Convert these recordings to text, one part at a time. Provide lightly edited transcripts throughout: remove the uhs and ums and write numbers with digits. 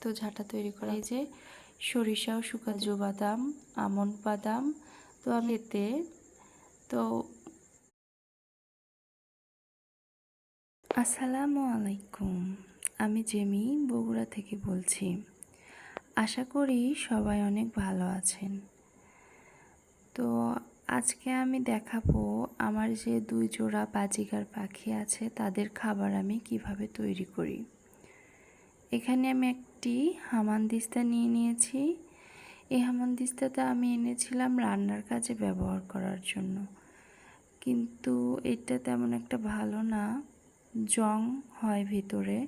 তো ঝাঁটা তৈরি করা, এই যে সরিষা ও শুকনো কাজু বাদাম, আমন্ড বাদাম, তো আমি এতে তো আসসালামু আলাইকুম, আমি জেমি বগুড়া থেকে বলছি। আশা করি সবাই অনেক ভালো আছেন। তো আজকে আমি দেখাবো আমার যে 2 জোড়া বাজিগার পাখি আছে তাদের খাবার আমি কিভাবে তৈরি করি। এখানে আমি একটি হামানদিস্তা নিয়ে নিয়েছি। এই হামানদিস্তাটা আমি এনেছিলাম রান্নার কাজে ব্যবহার করার জন্য, কিন্তু এটা তেমন একটা ভালো না, জং হয় ভিতরে,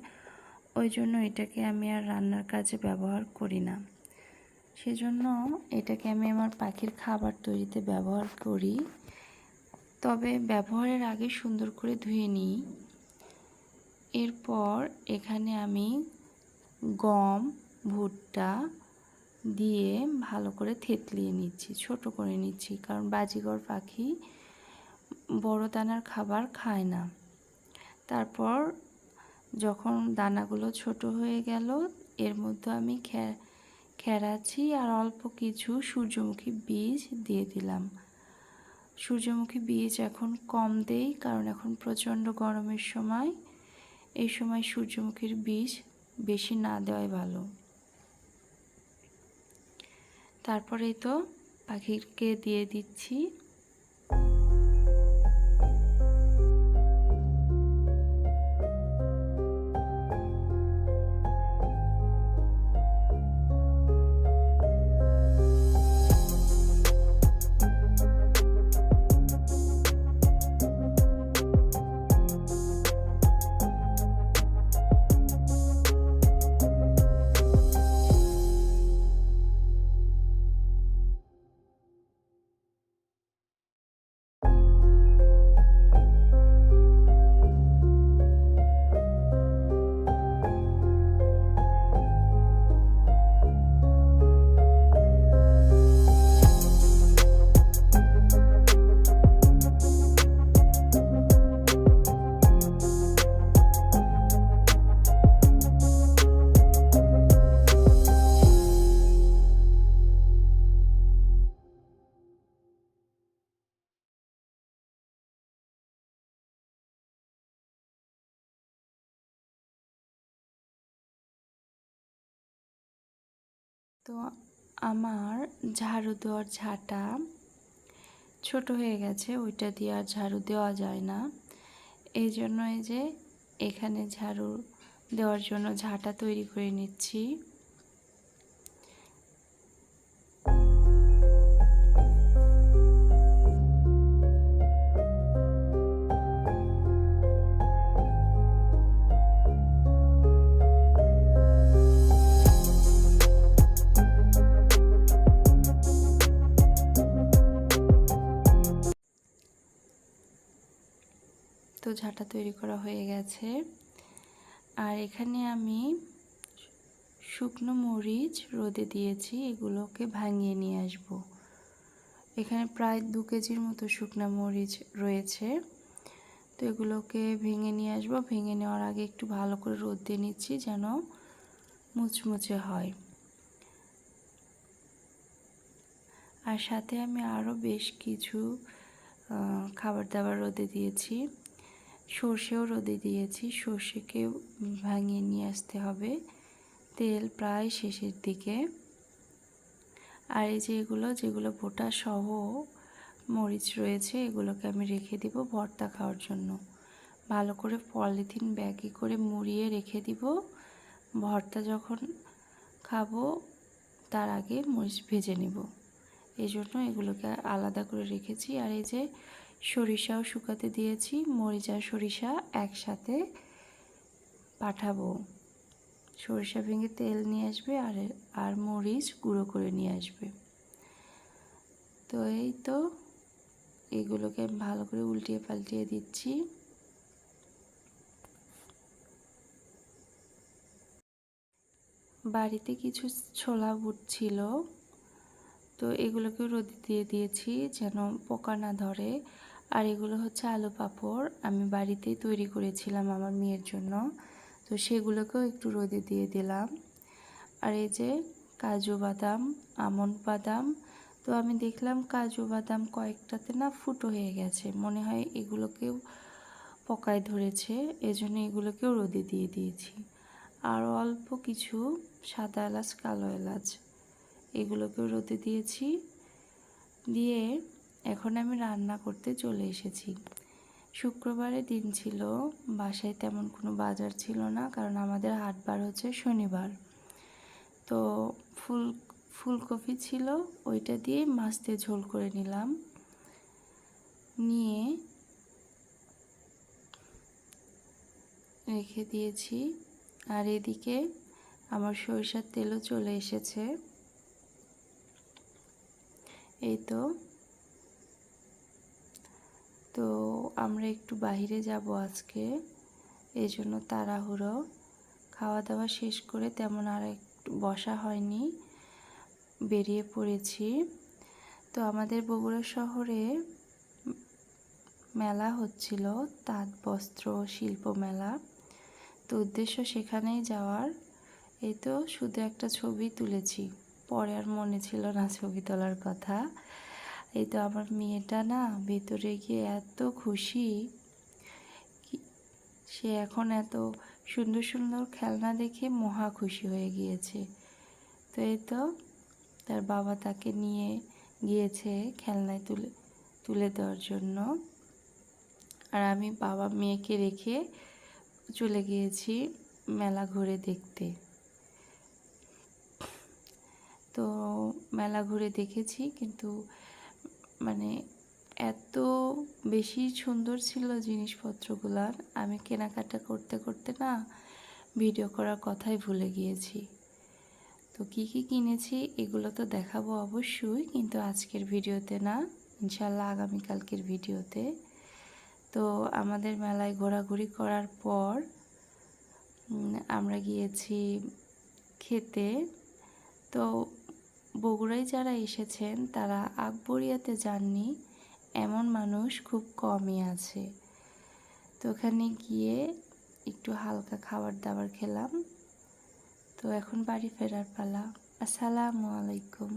ওই জন্য এটাকে আমি আর রান্নার কাজে ব্যবহার করি না। সেজন্য এটাকে আমি আমার পাখির খাবার তৈরিতে ব্যবহার করি, তবে ব্যবহারের আগে সুন্দর করে ধুয়ে নিই। এরপর এখানে আমি গম, ভুট্টা দিয়ে ভালো করে থেতলিয়ে নিচ্ছি, ছোট করে নিচ্ছি, কারণ বাজিগর পাখি বড় দানার খাবার খায় না। তারপর যখন দানাগুলো ছোট হয়ে গেল, এর মধ্যে আমি খেরাচি আর অল্প কিছু সূর্যমুখী বীজ দিয়ে দিলাম। সূর্যমুখী বীজ এখন কম দেই, কারণ এখন প্রচণ্ড গরমের সময়, এই সময় সূর্যমুখীর বীজ বেশি না দেওয়াই ভালো। তারপরেই তো পাখিকে দিয়ে দিচ্ছি। তো আমার ঝাড়ু দেওয়ার ঝাঁটা ছোট হয়ে গেছে, ওইটা দিয়ে আর ঝাড়ু দেওয়া যায় না। এই জন্য এই যে এখানে ঝাড়ু দেওয়ার জন্য ঝাঁটা তৈরি করে নিচ্ছি। তো ঝাঁটা তৈরি করা হয়ে গেছে। আর এখানে আমি শুকনো মরিচ রোদে দিয়েছি, এগুলোকে ভাঙিয়ে নিয়ে আসব। এখানে প্রায় 2 কেজির মতো শুকনো মরিচ রয়েছে, তো এগুলোকে ভেঙে নিয়ে আসবো। ভেঙে নেওয়ার আগে একটু ভালো করে রোদ দিয়ে নিচ্ছি যেন মুচমুচে হয়। আর সাথে আমি আরও বেশ কিছু খাবার দাবার রোদে দিয়েছি, সর্ষেও রোদে দিয়েছি। সর্ষেকে ভাঙিয়ে নিয়ে আসতে হবে, তেল প্রায় শেষের দিকে। আর এই যে যেগুলো বোটা সহ মরিচ রয়েছে, এগুলোকে আমি রেখে দিব ভর্তা খাওয়ার জন্য। ভালো করে পলিথিন ব্যাগে করে মুড়িয়ে রেখে দিব, ভর্তা যখন খাবো তার আগে মরিচ ভেজে নেব। এই জন্য এগুলোকে আলাদা করে রেখেছি। আর এই যে সরিষাও শুকাতে দিয়েছি, মরিচ আর সরিষা একসাথে পাঠাবো। সরিষা ভেঙে তেল নিয়ে আসবে আর মরিচ গুঁড়ো করে নিয়ে আসবে। তো এই তো এগুলোকে আমি ভালো করে উল্টিয়ে পাল্টিয়ে দিচ্ছি। বাড়িতে কিছু ছোলা বুট ছিল, তো এগুলোকে রোদে দিয়ে দিয়েছি যেন পোকা না ধরে। আর এগুলো হচ্ছে আলু পাঁপড়, আমি বাড়িতেই তৈরি করেছিলাম আমার মেয়ের জন্য, তো সেগুলোকেও একটু রোদে দিয়ে দিলাম। আর এই যে কাজু বাদাম, আমন্ড বাদাম। তো আমি দেখলাম কাজু বাদাম কয়েকটাতে না ফুটো হয়ে গেছে, মনে হয় এগুলোকেও পোকায় ধরেছে, এজন্য এগুলোকেও রোদে দিয়ে দিয়েছি। আর অল্প কিছু সাদা এলাচ, কালো এলাচ, এগুলোকেও রোদে দিয়েছি। দিয়ে এখন আমি রান্না করতে চলে এসেছি। শুক্রবারের দিন ছিল, বাসায় তেমন কোনো বাজার ছিল না, কারণ আমাদের হাটবার হচ্ছে শনিবার। তো ফুলকপি ছিল, ওইটা দিয়ে মাছ দিয়ে ঝোল করে নিলাম, নিয়ে রেখে দিয়েছি। আর এদিকে আমার সরিষার তেলও চলে এসেছে। এই তো আমরা একটু বাইরে যাব আজকে, এই জন্য তাড়াহুড়ো। খাওয়া দাওয়া শেষ করে তেমন আর একটু বসা হয়নি, বেরিয়ে পড়েছি। তো আমাদের বগুড়া শহরে মেলা হচ্ছিল, তাঁত বস্ত্র শিল্প মেলা। তো উদ্দেশ্য সেখানেই যাওয়ার। এই তো শুধু একটা ছবি তুলেছি, পরে আর মনে ছিল না ছবি তোলার কথা। এই তো আমার মেয়েটা না ভেতরে গিয়ে এত খুশি, সে এখন এত সুন্দর সুন্দর খেলনা দেখে মহা খুশি হয়ে গিয়েছে। তো এই তো তার বাবা তাকে নিয়ে গিয়েছে খেলনায় তুলে দেওয়ার জন্য। আর আমি বাবা মেয়েকে রেখে চলে গিয়েছি মেলা ঘুরে দেখতে। তো মেলা ঘুরে দেখেছি, কিন্তু মানে এত বেশি সুন্দর ছিল জিনিসপত্রগুলার, আমি কেনাকাটা করতে করতে না ভিডিও করার কথাই ভুলে গিয়েছি। তো কি কি কিনেছি এগুলো তো দেখাবো অবশ্যই, কিন্তু আজকের ভিডিওতে না, ইনশাল্লাহ আগামীকালকের ভিডিওতে। তো আমাদের মেলায় ঘোরাঘুরি করার পর আমরা গিয়েছি খেতে। তো বগুড়ায় যারা এসেছেন তারা আকবরিয়াতে যাননি এমন মানুষ খুব কমই আছে। তো ওখানে গিয়ে একটু হালকা খাবার দাবার খেলাম। তো এখন বাড়ি ফেরার পালা। আসসালামু আলাইকুম।